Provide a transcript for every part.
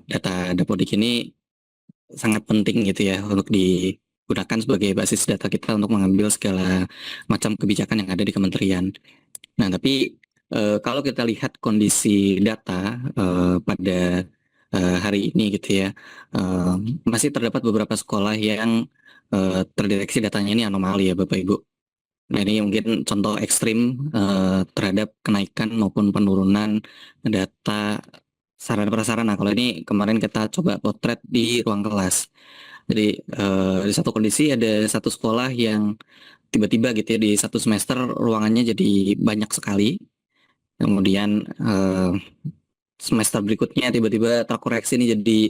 data Dapodik ini sangat penting gitu ya untuk digunakan sebagai basis data kita untuk mengambil segala macam kebijakan yang ada di kementerian. Nah, tapi kalau kita lihat kondisi data pada hari ini gitu ya, eh, masih terdapat beberapa sekolah yang terdeteksi datanya ini anomali ya Bapak Ibu. Nah, ini mungkin contoh ekstrim terhadap kenaikan maupun penurunan data sarana prasarana. Kalau ini kemarin kita coba potret di ruang kelas. Jadi di satu kondisi ada satu sekolah yang tiba-tiba gitu ya di satu semester ruangannya jadi banyak sekali. Kemudian semester berikutnya tiba-tiba terkoreksi nih jadi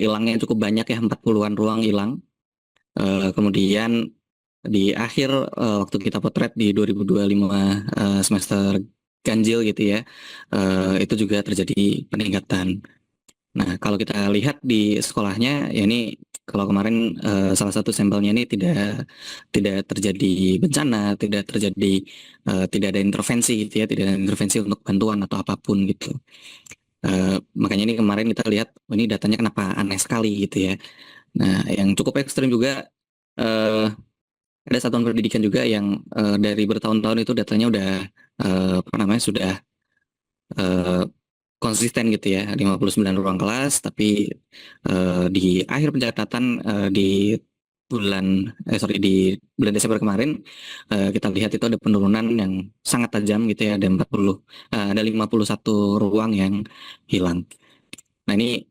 hilangnya cukup banyak ya 40-an ruang hilang. Kemudian di akhir waktu kita potret di 2025 semester ganjil gitu ya, itu juga terjadi peningkatan. Nah, kalau kita lihat di sekolahnya, ya ini kalau kemarin salah satu sampelnya ini tidak terjadi bencana, tidak ada intervensi gitu ya, tidak ada intervensi untuk bantuan atau apapun gitu. Makanya ini kemarin kita lihat, oh, ini datanya kenapa aneh sekali gitu ya. Nah, yang cukup ekstrim juga eh, ada satuan pendidikan juga yang dari bertahun-tahun itu datanya udah apa namanya sudah eh, konsisten gitu ya 59 ruang kelas tapi di akhir pencatatan di bulan Desember kemarin kita lihat itu ada penurunan yang sangat tajam gitu ya ada 51 ruang yang hilang. Nah ini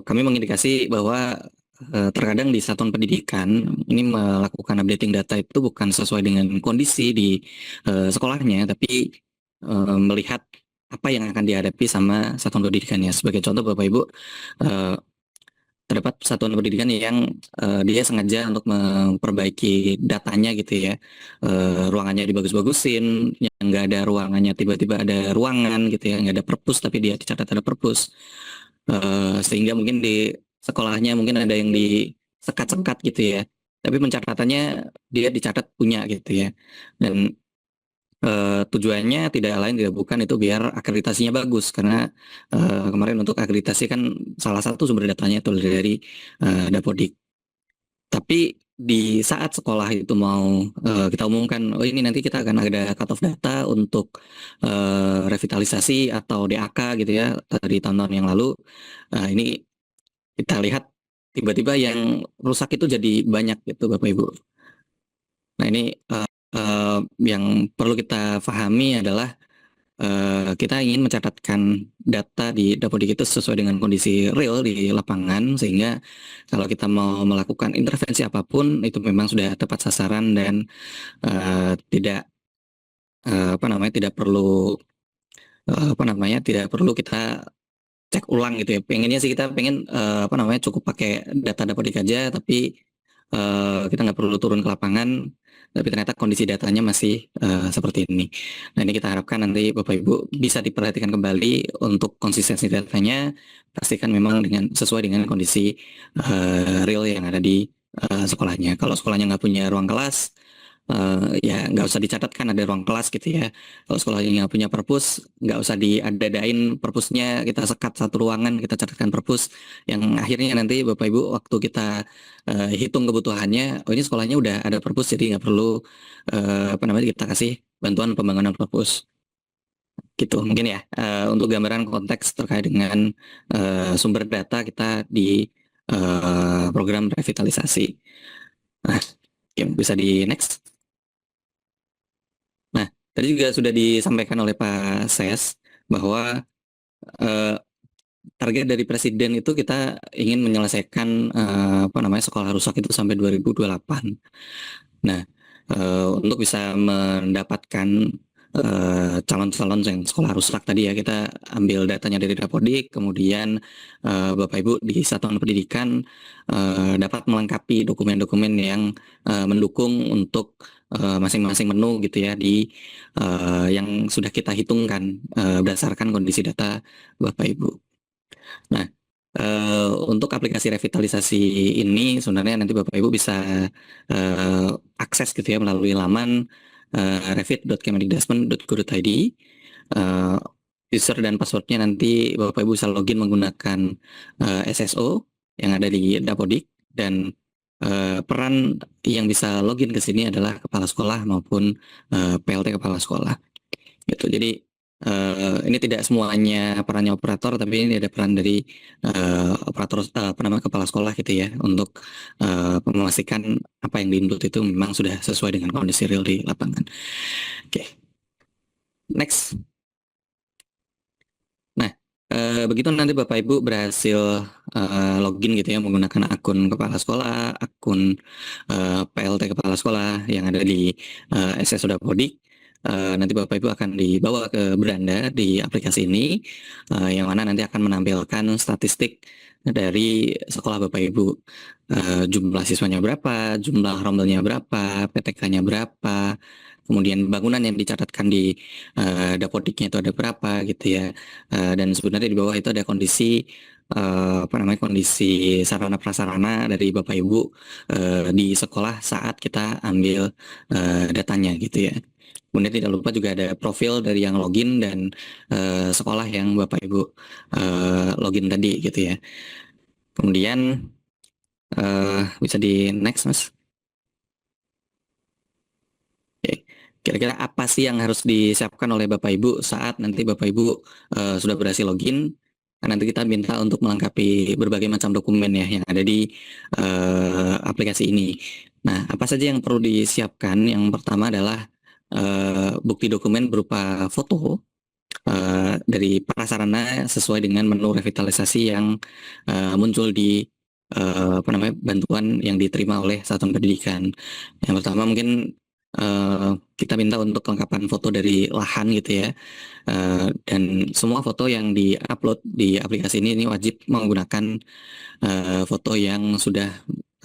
kami mengindikasi bahwa terkadang di satuan pendidikan ini melakukan updating data itu bukan sesuai dengan kondisi di sekolahnya, tapi melihat apa yang akan dihadapi sama satuan pendidikannya. Sebagai contoh Bapak Ibu, eh, terdapat satuan pendidikan yang dia sengaja untuk memperbaiki datanya gitu ya. Ruangannya dibagus-bagusin, yang nggak ada ruangannya tiba-tiba ada ruangan gitu ya, nggak ada perpus tapi dia dicatat ada perpus. Sehingga mungkin di sekolahnya mungkin ada yang disekat-sekat gitu ya. Tapi pencatatannya dia dicatat punya gitu ya. Dan tujuannya tidak lain tidak bukan itu biar akreditasinya bagus karena kemarin untuk akreditasi kan salah satu sumber datanya itu dari Dapodik. Tapi di saat sekolah itu mau kita umumkan, oh ini nanti kita akan ada cut off data untuk revitalisasi atau DAK gitu ya dari tahun-tahun yang lalu. Ini kita lihat tiba-tiba yang rusak itu jadi banyak gitu Bapak Ibu. Nah ini yang perlu kita pahami adalah kita ingin mencatatkan data di Dapodik itu sesuai dengan kondisi real di lapangan sehingga kalau kita mau melakukan intervensi apapun itu memang sudah tepat sasaran dan tidak apa namanya tidak perlu kita cek ulang gitu ya. Pengennya sih kita pengen apa namanya cukup pakai data Dapodik aja tapi kita nggak perlu turun ke lapangan, tapi ternyata kondisi datanya masih seperti ini. Nah ini kita harapkan nanti Bapak Ibu bisa diperhatikan kembali untuk konsistensi datanya, pastikan memang sesuai dengan kondisi real yang ada di sekolahnya. Kalau sekolahnya nggak punya ruang kelas, ya nggak usah dicatatkan ada ruang kelas gitu ya. Kalau sekolahnya nggak punya perpus, nggak usah diadain perpusnya, kita sekat satu ruangan, kita catatkan perpus, yang akhirnya nanti Bapak Ibu waktu kita hitung kebutuhannya, oh ini sekolahnya udah ada perpus, jadi nggak perlu apa namanya kita kasih bantuan pembangunan perpus. Gitu mungkin ya untuk gambaran konteks terkait dengan sumber data kita di program revitalisasi. Nah, ya, bisa di next. Nah, tadi juga sudah disampaikan oleh Pak Ses bahwa eh, target dari Presiden itu kita ingin menyelesaikan apa namanya sekolah rusak itu sampai 2028. Nah, untuk bisa mendapatkan calon-calon yang sekolah rusak tadi ya kita ambil datanya dari Dapodik, kemudian Bapak Ibu di satuan pendidikan dapat melengkapi dokumen-dokumen yang mendukung untuk masing-masing menu gitu ya di yang sudah kita hitungkan berdasarkan kondisi data Bapak Ibu. Nah, untuk aplikasi revitalisasi ini sebenarnya nanti Bapak Ibu bisa akses gitu ya melalui laman revit.kemendikdasmen.go.id. user dan passwordnya nanti Bapak Ibu bisa login menggunakan SSO yang ada di Dapodik, dan peran yang bisa login ke sini adalah kepala sekolah maupun PLT kepala sekolah gitu. Jadi ini tidak semuanya perannya operator, tapi ini ada peran dari operator apa namanya kepala sekolah gitu ya, untuk memastikan apa yang diinput itu memang sudah sesuai dengan kondisi real di lapangan. Oke, next. Nah, begitu nanti Bapak Ibu berhasil login gitu ya menggunakan akun kepala sekolah, akun PLT kepala sekolah yang ada di SS Dapodik. Nanti Bapak Ibu akan dibawa ke beranda di aplikasi ini, yang mana nanti akan menampilkan statistik dari sekolah Bapak Ibu. Jumlah siswanya berapa, jumlah rombelnya berapa, PTK-nya berapa, kemudian bangunan yang dicatatkan di Dapodiknya itu ada berapa gitu ya. Dan sebenarnya di bawah itu ada kondisi apa namanya, kondisi sarana prasarana dari Bapak Ibu di sekolah saat kita ambil datanya gitu ya. Kemudian tidak lupa juga ada profil dari yang login dan sekolah yang Bapak Ibu login tadi gitu ya. Kemudian bisa di next, Mas. Oke. Kira-kira apa sih yang harus disiapkan oleh Bapak Ibu saat nanti Bapak Ibu sudah berhasil login? Nah, nanti kita minta untuk melengkapi berbagai macam dokumen ya yang ada di aplikasi ini. Nah, apa saja yang perlu disiapkan? Yang pertama adalah bukti dokumen berupa foto dari prasarana sesuai dengan menu revitalisasi yang muncul di apa namanya, bantuan yang diterima oleh satuan pendidikan. Yang pertama mungkin kita minta untuk kelengkapan foto dari lahan gitu ya, dan semua foto yang diupload di aplikasi ini wajib menggunakan foto yang sudah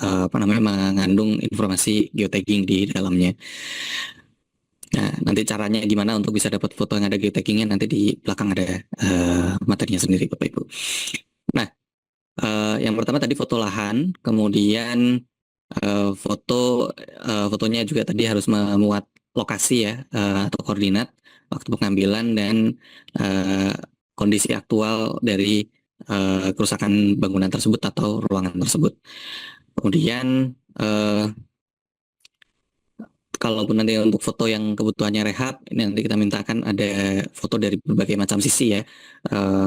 apa namanya, mengandung informasi geotagging di dalamnya. Nah, nanti caranya gimana untuk bisa dapat foto yang ada geotaggingnya, nanti di belakang ada materinya sendiri Bapak Ibu. Nah, yang pertama tadi foto lahan, kemudian fotonya juga tadi harus memuat lokasi ya, atau koordinat waktu pengambilan dan kondisi aktual dari kerusakan bangunan tersebut atau ruangan tersebut. Kemudian kalaupun nanti untuk foto yang kebutuhannya rehab, ini nanti kita mintakan ada foto dari berbagai macam sisi ya.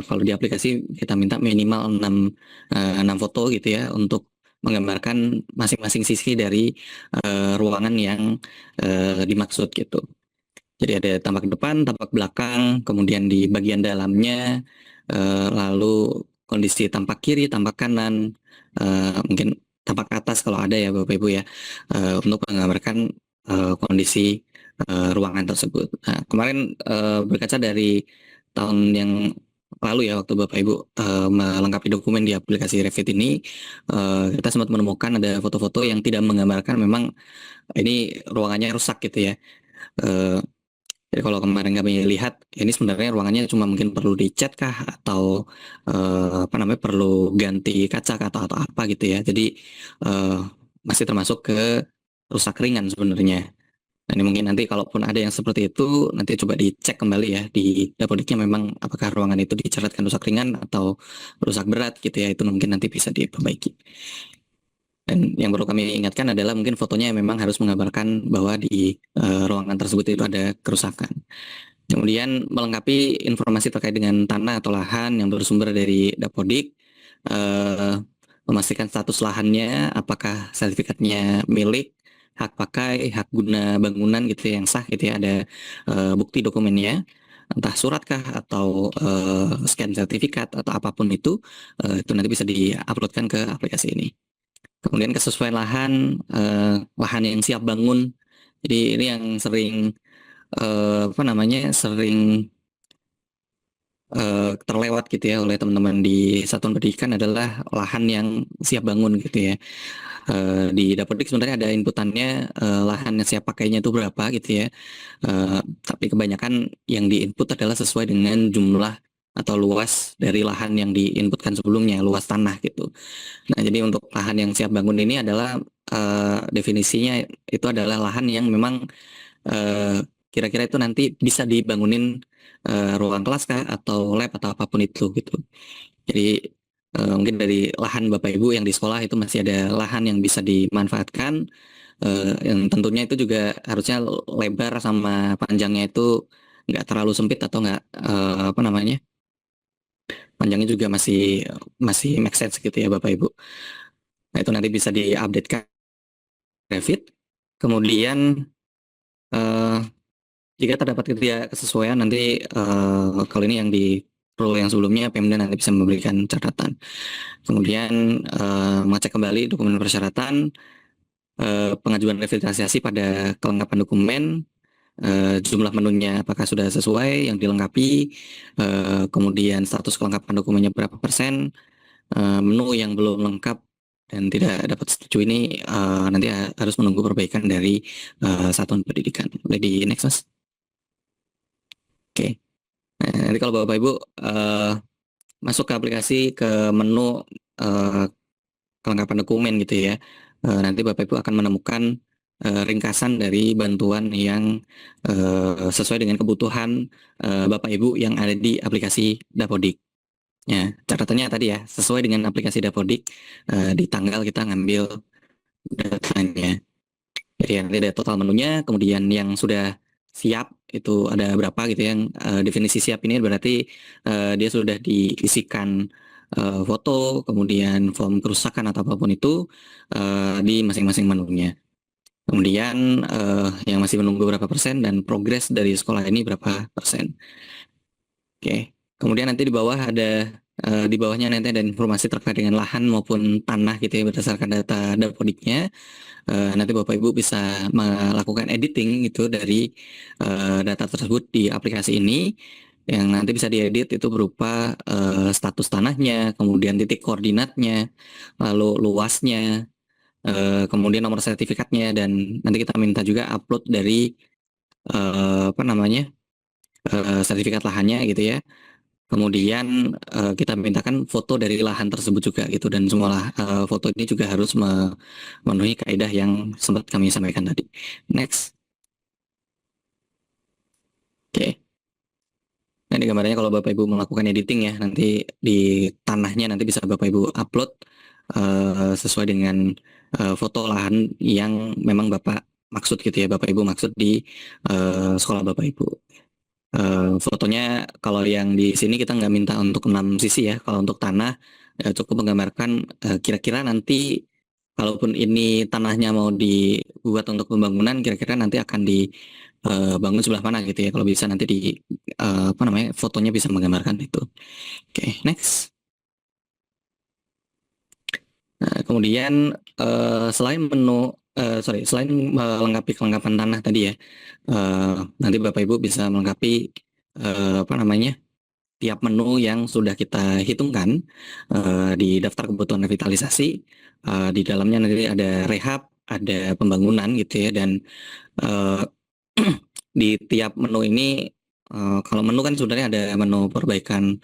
Kalau di aplikasi kita minta minimal 6 foto gitu ya, untuk menggambarkan masing-masing sisi dari ruangan yang dimaksud gitu. Jadi ada tampak depan, tampak belakang, kemudian di bagian dalamnya, lalu kondisi tampak kiri, tampak kanan, mungkin tampak atas kalau ada ya Bapak Ibu ya, untuk menggambarkan kondisi ruangan tersebut. Nah, kemarin berkaca dari tahun yang lalu ya, waktu Bapak Ibu melengkapi dokumen di aplikasi Revit ini, kita sempat menemukan ada foto-foto yang tidak menggambarkan memang ini ruangannya rusak gitu ya. Jadi kalau kemarin kami lihat, ini sebenarnya ruangannya cuma mungkin perlu dicat kah, atau apa namanya, perlu ganti kaca kah, atau apa gitu ya. Jadi masih termasuk ke rusak ringan sebenarnya. Nah, ini mungkin nanti kalaupun ada yang seperti itu, nanti coba dicek kembali ya di Dapodiknya, memang apakah ruangan itu dicatatkan rusak ringan atau rusak berat gitu ya. Itu mungkin nanti bisa diperbaiki. Dan yang perlu kami ingatkan adalah mungkin fotonya memang harus menggambarkan bahwa di ruangan tersebut itu ada kerusakan. Kemudian melengkapi informasi terkait dengan tanah atau lahan yang bersumber dari Dapodik, memastikan status lahannya, apakah sertifikatnya milik, hak pakai, hak guna bangunan gitu yang sah gitu ya, ada bukti dokumennya, entah suratkah atau scan sertifikat atau apapun itu nanti bisa diuploadkan ke aplikasi ini. Kemudian kesesuaian lahan, lahan yang siap bangun. Jadi ini yang sering apa namanya, sering terlewat gitu ya oleh teman-teman di satuan pendidikan, adalah lahan yang siap bangun gitu ya. Di Dapodik sebenarnya ada inputannya, lahan yang siap pakainya itu berapa gitu ya. Tapi kebanyakan yang diinput adalah sesuai dengan jumlah atau luas dari lahan yang diinputkan sebelumnya, luas tanah gitu. Nah, jadi untuk lahan yang siap bangun ini adalah definisinya itu adalah lahan yang memang kira-kira itu nanti bisa dibangunin ruang kelas kah atau lab atau apapun itu gitu. Jadi mungkin dari lahan Bapak Ibu yang di sekolah itu masih ada lahan yang bisa dimanfaatkan, yang tentunya itu juga harusnya lebar sama panjangnya itu nggak terlalu sempit atau nggak apa namanya, panjangnya juga masih masih make sense gitu ya Bapak Ibu. Nah itu nanti bisa diupdate ke Revit. Kemudian eh, jika terdapat ketidaksesuaian nanti kalau ini yang di rule yang sebelumnya Pemda nanti bisa memberikan catatan. Kemudian mengecek kembali dokumen persyaratan, pengajuan revitalisasi pada kelengkapan dokumen, jumlah menunya apakah sudah sesuai yang dilengkapi, kemudian status kelengkapan dokumennya berapa persen, menu yang belum lengkap dan tidak dapat setuju ini nanti harus menunggu perbaikan dari satuan pendidikan. Boleh di next mas? Oke. Nah, nanti kalau Bapak Ibu masuk ke aplikasi ke menu uh, kelengkapan dokumen gitu ya, nanti Bapak Ibu akan menemukan ringkasan dari bantuan yang sesuai dengan kebutuhan Bapak Ibu yang ada di aplikasi Dapodik. Ya, catatannya tadi ya, sesuai dengan aplikasi Dapodik, di tanggal kita ngambil datanya. Jadi nanti ada total menunya, kemudian yang sudah siap itu ada berapa gitu yang definisi siap ini berarti dia sudah diisikan foto, kemudian form kerusakan atau apapun itu di masing-masing menunya. Kemudian yang masih menunggu berapa persen dan progres dari sekolah ini berapa persen. Oke. Kemudian nanti di bawah ada di bawahnya nanti ada informasi terkait dengan lahan maupun tanah gitu ya berdasarkan data Dapodiknya. Nanti Bapak Ibu bisa melakukan editing gitu dari data tersebut di aplikasi ini yang nanti bisa diedit itu berupa status tanahnya, kemudian titik koordinatnya, lalu luasnya, kemudian nomor sertifikatnya dan nanti kita minta juga upload dari apa namanya sertifikat lahannya gitu ya. Kemudian kita mintakan foto dari lahan tersebut juga gitu dan semua foto ini juga harus memenuhi kaidah yang sempat kami sampaikan tadi. Next. Oke. Nah, di gambarnya kalau Bapak Ibu melakukan editing ya, nanti di tanahnya nanti bisa Bapak Ibu upload sesuai dengan foto lahan yang memang Bapak maksud gitu ya, Bapak Ibu maksud di sekolah Bapak Ibu. Fotonya kalau yang di sini kita nggak minta untuk 6 sisi ya. Kalau untuk tanah cukup menggambarkan kira-kira nanti kalaupun ini tanahnya mau dibuat untuk pembangunan, kira-kira nanti akan dibangun sebelah mana gitu ya. Kalau bisa nanti di apa namanya fotonya bisa menggambarkan itu. Oke, next. Nah, kemudian selain menu selain melengkapi kelengkapan tanah tadi ya, nanti Bapak Ibu bisa melengkapi apa namanya tiap menu yang sudah kita hitungkan di daftar kebutuhan revitalisasi. Di dalamnya nanti ada rehab, ada pembangunan gitu ya, dan uh, di tiap menu ini kalau menu kan sebenarnya ada menu perbaikan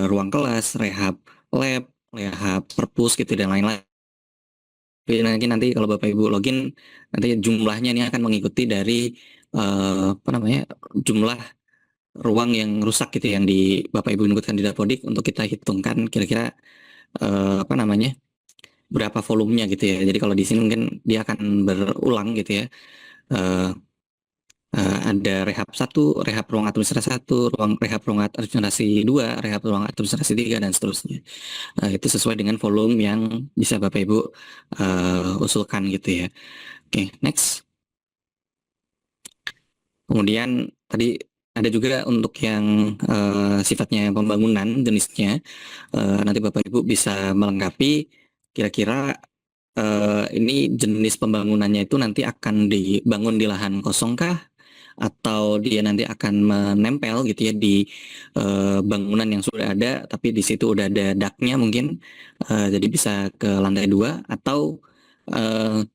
ruang kelas, rehab lab, rehab perpus gitu dan lain-lain. Jadi nanti kalau Bapak Ibu login nanti jumlahnya ini akan mengikuti dari apa namanya jumlah ruang yang rusak gitu yang di Bapak Ibu inputkan di Dapodik untuk kita hitungkan kira-kira apa namanya berapa volumenya gitu ya. Jadi kalau di sini mungkin dia akan berulang gitu ya. Eh, ada rehab 1, rehab ruang administrasi 1, ruang rehab ruang administrasi 2, rehab ruang administrasi 3 dan seterusnya. Itu sesuai dengan volume yang bisa Bapak Ibu usulkan gitu ya. Oke, next. Kemudian tadi ada juga untuk yang sifatnya pembangunan jenisnya, nanti Bapak Ibu bisa melengkapi kira-kira ini jenis pembangunannya itu nanti akan dibangun di lahan kosongkah atau dia nanti akan menempel gitu ya di bangunan yang sudah ada tapi di situ udah ada daknya mungkin jadi bisa ke lantai 2 atau eh,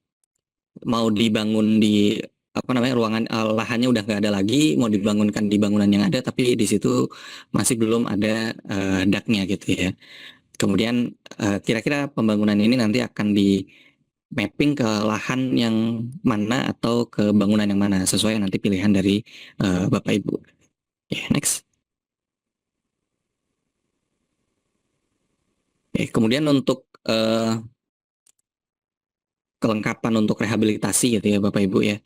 mau dibangun di apa namanya ruangan lahannya udah nggak ada lagi mau dibangunkan di bangunan yang ada tapi di situ masih belum ada daknya gitu ya. Kemudian kira-kira pembangunan ini nanti akan mapping ke lahan yang mana atau ke bangunan yang mana sesuai nanti pilihan dari Bapak Ibu. Oke, next. Oke, kemudian untuk kelengkapan untuk rehabilitasi gitu ya Bapak Ibu ya.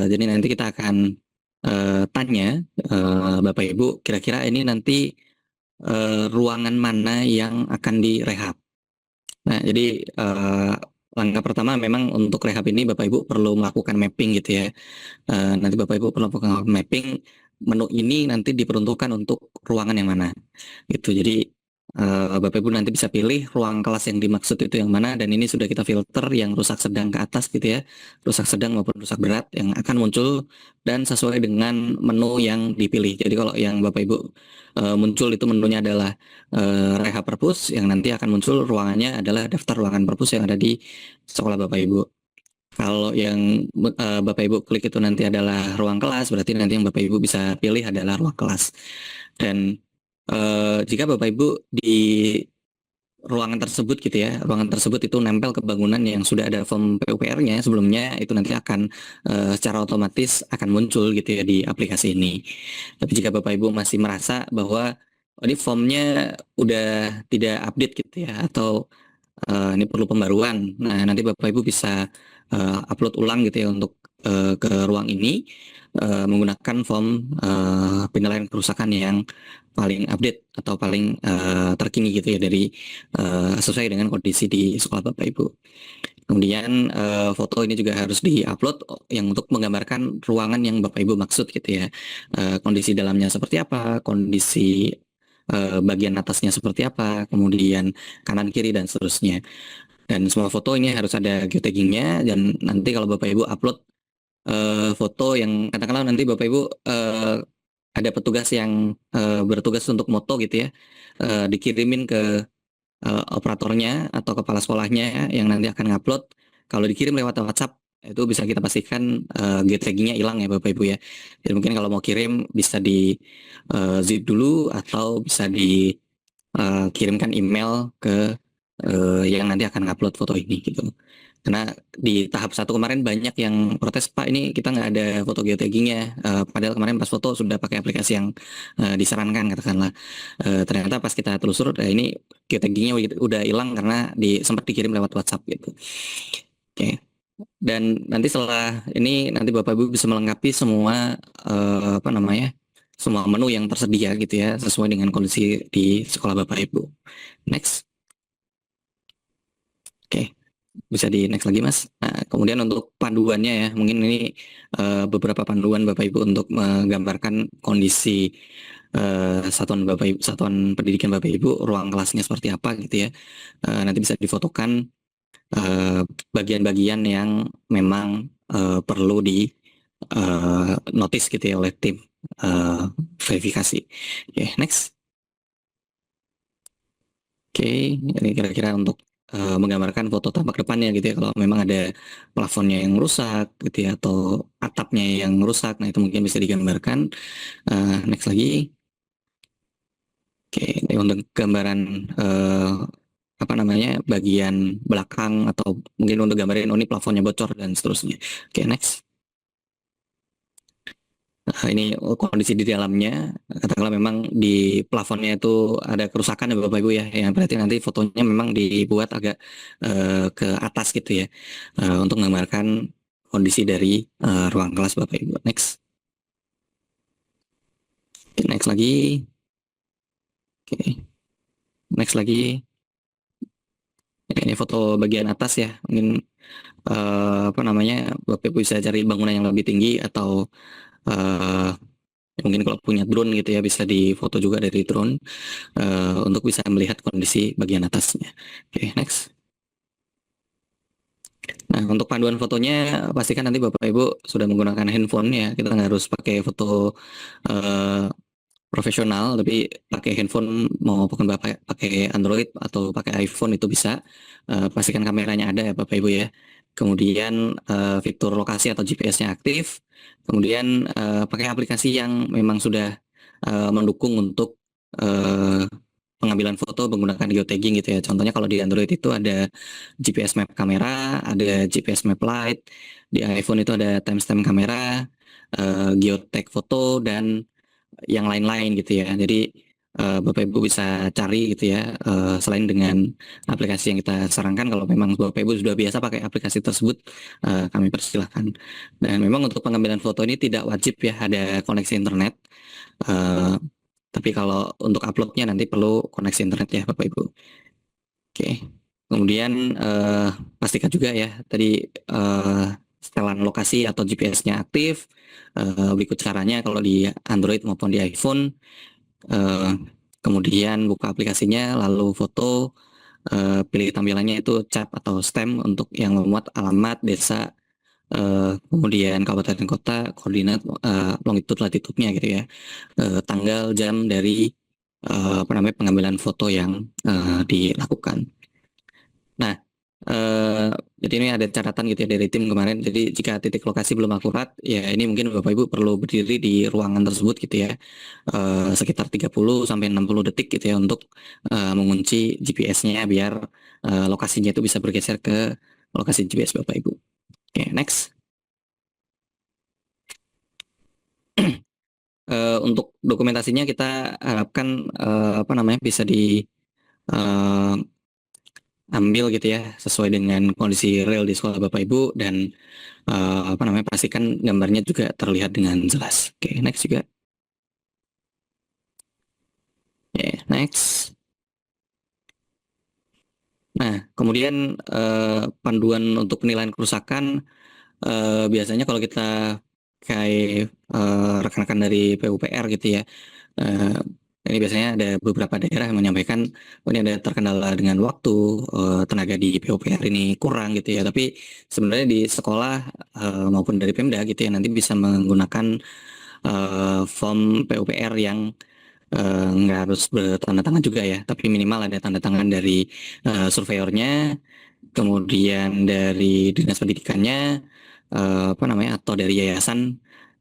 Jadi nanti kita akan tanya Bapak Ibu kira-kira ini nanti ruangan mana yang akan direhab. Nah, jadi langkah pertama memang untuk rehab ini Bapak Ibu perlu melakukan mapping gitu ya. Nanti Bapak Ibu perlu melakukan mapping menu ini nanti diperuntukkan untuk ruangan yang mana gitu. Jadi Bapak Ibu nanti bisa pilih ruang kelas yang dimaksud itu yang mana, dan ini sudah kita filter yang rusak sedang ke atas gitu ya, rusak sedang maupun rusak berat yang akan muncul dan sesuai dengan menu yang dipilih. Jadi kalau yang Bapak Ibu muncul itu menunya adalah rehab perpus, yang nanti akan muncul ruangannya adalah daftar ruangan perpus yang ada di sekolah Bapak Ibu. Kalau yang Bapak Ibu klik itu nanti adalah ruang kelas, berarti nanti yang Bapak Ibu bisa pilih adalah ruang kelas. Dan jika Bapak Ibu di ruangan tersebut gitu ya, ruangan tersebut itu nempel ke bangunan yang sudah ada form PUPR-nya sebelumnya, itu nanti akan secara otomatis akan muncul gitu ya di aplikasi ini. Tapi jika Bapak Ibu masih merasa bahwa ini formnya udah tidak update gitu ya, atau ini perlu pembaruan, nah nanti Bapak Ibu bisa upload ulang gitu ya untuk ke ruang ini menggunakan form penilaian kerusakan yang paling update atau paling terkini gitu ya dari sesuai dengan kondisi di sekolah Bapak Ibu. Kemudian foto ini juga harus diupload yang untuk menggambarkan ruangan yang Bapak Ibu maksud gitu ya. Kondisi dalamnya seperti apa, kondisi bagian atasnya seperti apa, kemudian kanan kiri dan seterusnya. Dan semua foto ini harus ada geotaggingnya, dan nanti kalau Bapak Ibu upload foto yang katakanlah nanti Bapak Ibu ada petugas yang bertugas untuk moto gitu ya, dikirimin ke operatornya atau kepala sekolahnya yang nanti akan ngupload. Kalau dikirim lewat WhatsApp itu bisa kita pastikan geotaggingnya hilang ya Bapak Ibu ya. Jadi mungkin kalau mau kirim bisa di zip dulu atau bisa dikirimkan email ke yang nanti akan ngupload foto ini gitu. Karena di tahap 1 kemarin banyak yang protes, Pak ini kita nggak ada foto geotaggingnya, padahal kemarin pas foto sudah pakai aplikasi yang disarankan katakanlah. Ternyata pas kita telusur ini geotaggingnya udah hilang karena sempat dikirim lewat WhatsApp gitu. Oke. Dan nanti setelah ini nanti Bapak Ibu bisa melengkapi semua apa namanya, semua menu yang tersedia gitu ya sesuai dengan kondisi di sekolah Bapak Ibu. Next. Oke. Bisa di next lagi Mas. Nah, kemudian untuk panduannya ya, mungkin ini beberapa panduan Bapak Ibu untuk menggambarkan kondisi satuan Bapak Ibu, satuan pendidikan Bapak Ibu, ruang kelasnya seperti apa gitu ya. Nanti bisa difotokan bagian-bagian yang memang perlu di notice gitu ya oleh tim verifikasi. Oke, next. Oke, ini kira-kira untuk menggambarkan foto tampak depannya gitu ya. Kalau memang ada plafonnya yang rusak gitu ya, atau atapnya yang rusak, nah itu mungkin bisa digambarkan. Next lagi. Oke, ini untuk gambaran apa namanya, bagian belakang atau mungkin untuk gambarin ini plafonnya bocor dan seterusnya. Oke, next. Ini kondisi di dalamnya, katakanlah memang di plafonnya itu ada kerusakan ya Bapak Ibu ya, yang berarti nanti fotonya memang dibuat agak ke atas gitu ya, untuk menggambarkan kondisi dari ruang kelas Bapak Ibu. Next. Oke, next lagi. Oke. Next lagi. Ini foto bagian atas ya, mungkin apa namanya, Bapak Ibu bisa cari bangunan yang lebih tinggi atau mungkin kalau punya drone gitu ya bisa difoto juga dari drone untuk bisa melihat kondisi bagian atasnya. Oke, next. Nah, untuk panduan fotonya pastikan nanti Bapak Ibu sudah menggunakan handphone ya. Kita nggak harus pakai foto profesional, tapi pakai handphone maupun Bapak pakai Android atau pakai iPhone itu bisa. Pastikan kameranya ada ya Bapak Ibu ya. Kemudian fitur lokasi atau GPS-nya aktif. Kemudian pakai aplikasi yang memang sudah mendukung untuk pengambilan foto menggunakan geotagging gitu ya. Contohnya kalau di Android itu ada GPS map kamera, ada GPS map light, di iPhone itu ada timestamp kamera, geotag foto dan yang lain-lain gitu ya. Jadi Bapak Ibu bisa cari gitu ya, selain dengan aplikasi yang kita sarankan, kalau memang Bapak Ibu sudah biasa pakai aplikasi tersebut, kami persilahkan. Dan memang untuk pengambilan foto ini tidak wajib ya ada koneksi internet, eh, tapi kalau untuk uploadnya nanti perlu koneksi internet ya Bapak Ibu. Oke, kemudian pastikan juga ya tadi setelan lokasi atau GPS-nya aktif. Berikut caranya kalau di Android maupun di iPhone. Eh, Kemudian buka aplikasinya, lalu foto, pilih tampilannya itu cap atau stem untuk yang memuat alamat desa, kemudian kabupaten kota, koordinat, longitude latitudenya gitu ya, tanggal, jam dari apa namanya pengambilan foto yang dilakukan. Nah, eh, jadi ini ada catatan gitu ya dari tim kemarin. Jadi jika titik lokasi belum akurat, ya ini mungkin Bapak Ibu perlu berdiri di ruangan tersebut gitu ya, sekitar 30 sampai 60 detik gitu ya untuk mengunci GPS-nya biar lokasinya itu bisa bergeser ke lokasi GPS Bapak Ibu. Oke, next. Untuk dokumentasinya kita harapkan apa namanya bisa di eh, ambil gitu ya sesuai dengan kondisi real di sekolah Bapak Ibu dan apa namanya pastikan gambarnya juga terlihat dengan jelas. Oke, next juga. Oke, next. Nah, kemudian panduan untuk penilaian kerusakan biasanya kalau kita kayak rekan-rekan dari PUPR gitu ya. eh, ini biasanya ada beberapa daerah yang menyampaikan, oh ini ada terkendala dengan waktu, tenaga di PUPR ini kurang gitu ya. Tapi sebenarnya di sekolah maupun dari Pemda gitu ya nanti bisa menggunakan form PUPR yang nggak harus bertanda tangan juga ya, tapi minimal ada tanda tangan dari surveyornya, kemudian dari dinas pendidikannya, apa namanya, atau dari yayasan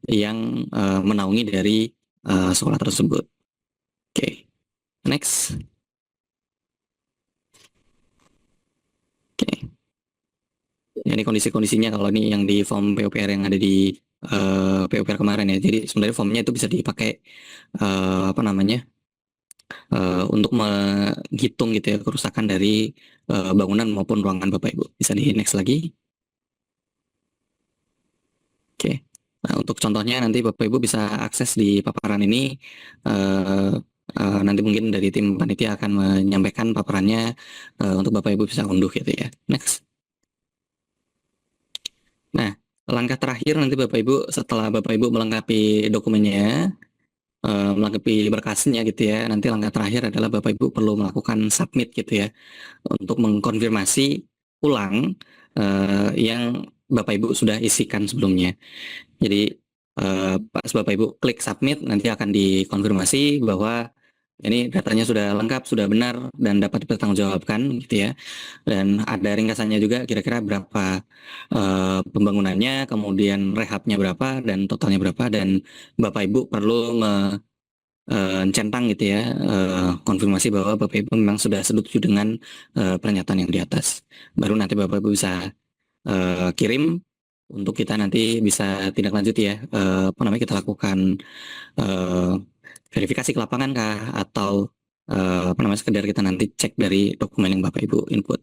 yang menaungi dari sekolah tersebut. Oke, next. Oke, ini kondisi-kondisinya kalau ini yang di form PUPR yang ada di PUPR kemarin ya. Jadi sebenarnya formnya itu bisa dipakai apa namanya untuk menghitung gitu ya kerusakan dari bangunan maupun ruangan Bapak Ibu. Bisa di next lagi. Oke. Nah, untuk contohnya nanti Bapak Ibu bisa akses di paparan ini. eh, Nanti mungkin dari tim panitia akan menyampaikan paparannya untuk Bapak Ibu bisa unduh gitu ya. Next. Nah, langkah terakhir nanti Bapak Ibu setelah Bapak Ibu melengkapi dokumennya, melengkapi berkasnya gitu ya. Nanti langkah terakhir adalah Bapak Ibu perlu melakukan submit gitu ya untuk mengkonfirmasi ulang yang Bapak Ibu sudah isikan sebelumnya. Jadi pas Bapak Ibu klik submit nanti akan dikonfirmasi bahwa ini datanya sudah lengkap, sudah benar dan dapat dipertanggungjawabkan gitu ya. Dan ada ringkasannya juga kira-kira berapa pembangunannya, kemudian rehabnya berapa dan totalnya berapa dan Bapak Ibu perlu centang gitu ya konfirmasi bahwa Bapak Ibu memang sudah setuju dengan pernyataan yang di atas. Baru nanti Bapak Ibu bisa kirim untuk kita nanti bisa tindak lanjut ya, apa namanya kita lakukan eh, verifikasi ke lapangan kah atau apa namanya sekedar kita nanti cek dari dokumen yang Bapak Ibu input.